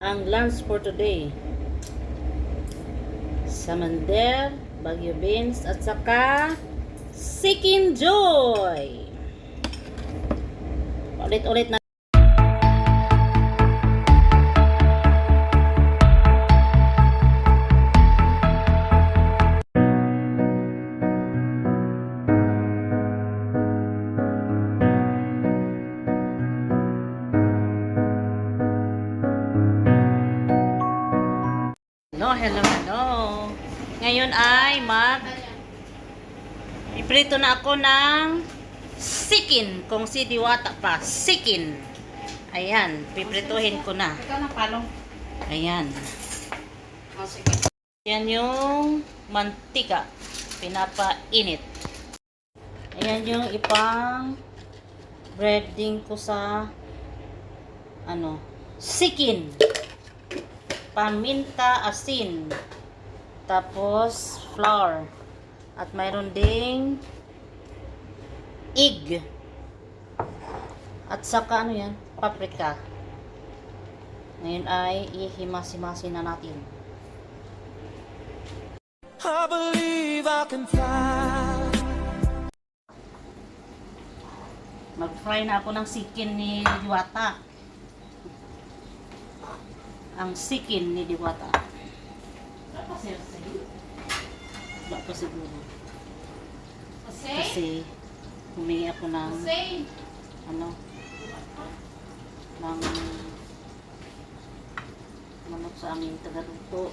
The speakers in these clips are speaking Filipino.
Ang lunch for today, Samander, Baguio beans, at saka Sikin Joy. Ulit-ulit na. Hello. Ngayon ay iprito na ako ng sikin. Kung si Diwata pa, sikin. Ayan, piprituhin ko na. Ikaw na palong. Ayan. O, sige. Ayan yung mantika. Pinapainit. Ayan yung ipang breading ko sa sikin. Paminta, asin, tapos flour, at mayroon ding egg, at saka paprika. Ngayon ay ihimasi-masi na natin. I believe I can fly. Mag-fry na ako ng sikin ni Diwata. Ang sikin ni Diwata. Wala pa siguro. Kasi humingi ako ng manok sa aming tagaluto.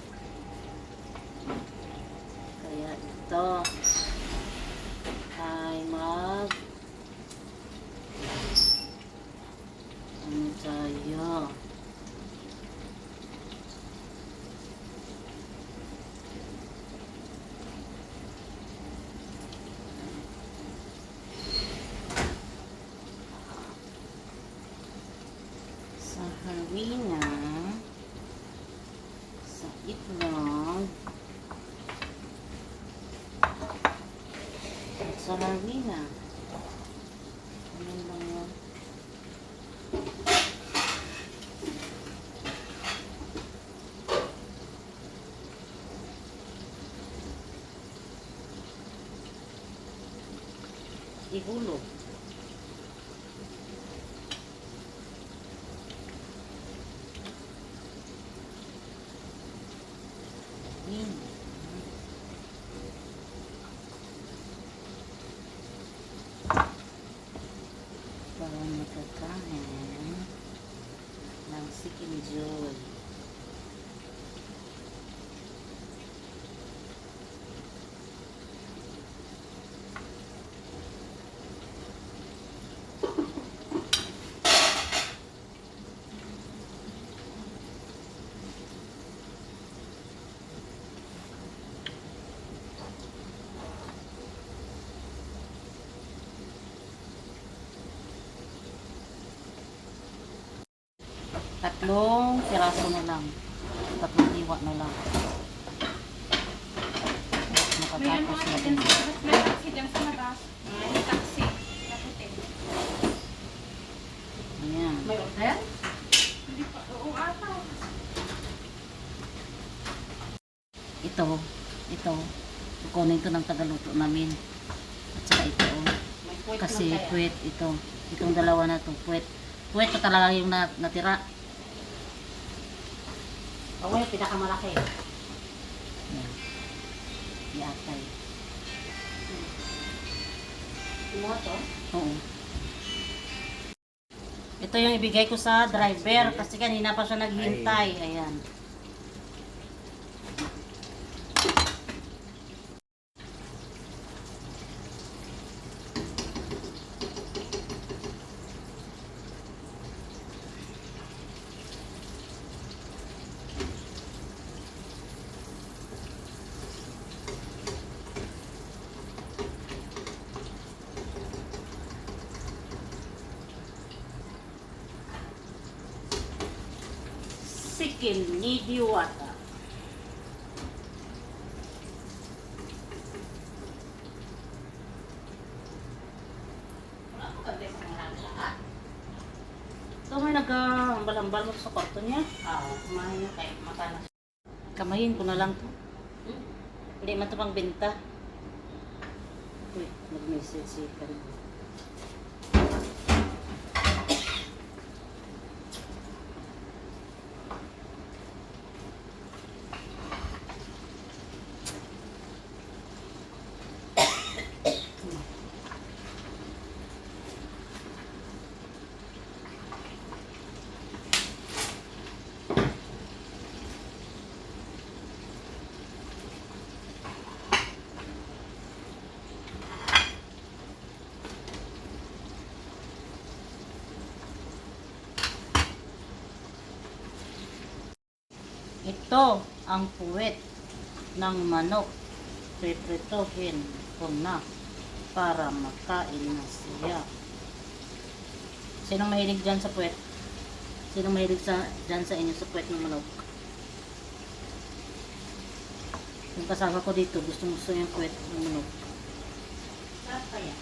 Kaya ito ay tayo. Sa harina, sa itlog, at sa harina. Ano lang yan? Ihulog. Para makakain ng Sikin Joy. Tatlong piraso na lang. Tatlong iwa na lang. Makatapos natin. May taxi dyan sa labas. May taxi. Naputin. Ayan. May order? Hindi pa. Oo ata. Ito. Kukunin ito ng tagaluto namin. At saka ito. Kasi puwet ito. Itong dalawa na to puwet. Puwet pa talaga yung natira. Oo, yung pinakamalaki. Ayan. Iatay. Mo to? Oo. Ito yung ibigay ko sa driver kasi kanina pa siya naghihintay. Ayan. Sikin ni Diwata. So may hambal-hambal mo sa kwarto niya. Kumain na kayo. Matalas. Kamayin ko na lang to. Hindi man ito pang benta. Uy, nag-message si Karen. Ito ang puwet ng manok. Pipritohin ko na para makain na siya. Sinong mahilig dyan sa puwet? Sinong mahilig dyan sa inyo sa puwet ng manok? Yung kasama ko dito, gusto yung puwet ng manok. Sarap kaya.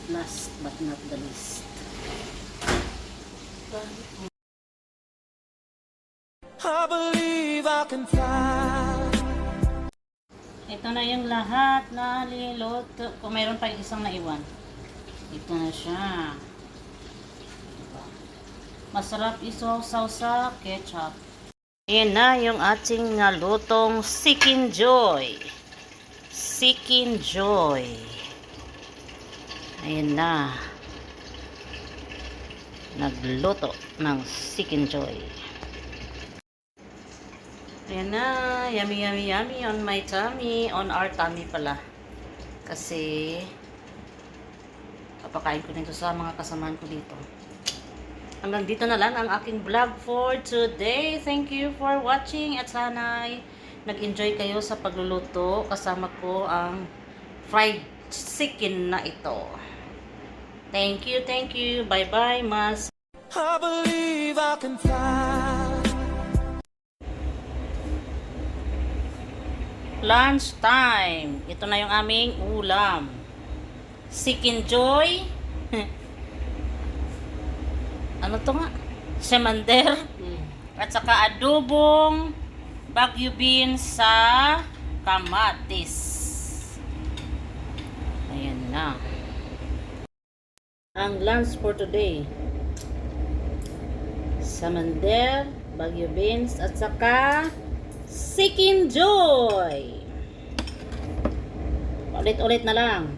Last but not the least. I believe I can fly. Ito na yung lahat na liluto. Kung mayroon pa yung isang naiwan. Ito na siya. Diba? Masarap isaw-saw sa ketchup. Ayan na yung ating nalutong Chicken Joy. Chicken Joy. Ayan na. Nagluto ng Chicken Joy. Ayan na. Yummy, yummy, yummy on my tummy. On our tummy pala. Kasi papakain ko nito sa mga kasamahan ko dito. Hanggang dito na lang ang aking vlog for today. Thank you for watching at sana'y nag-enjoy kayo sa pagluluto. Kasama ko ang fried chicken na ito. Thank you, thank you. Bye-bye, mas. I believe I can fly. Lunch time. Ito na yung aming ulam. Chicken Joy. Ano to nga? Semander. At saka adobong Baguio beans sa kamatis. Ayan na. Ang lunch for today. Samander, Baguio beans, at saka Chicken Joy. Ulit-ulit na lang.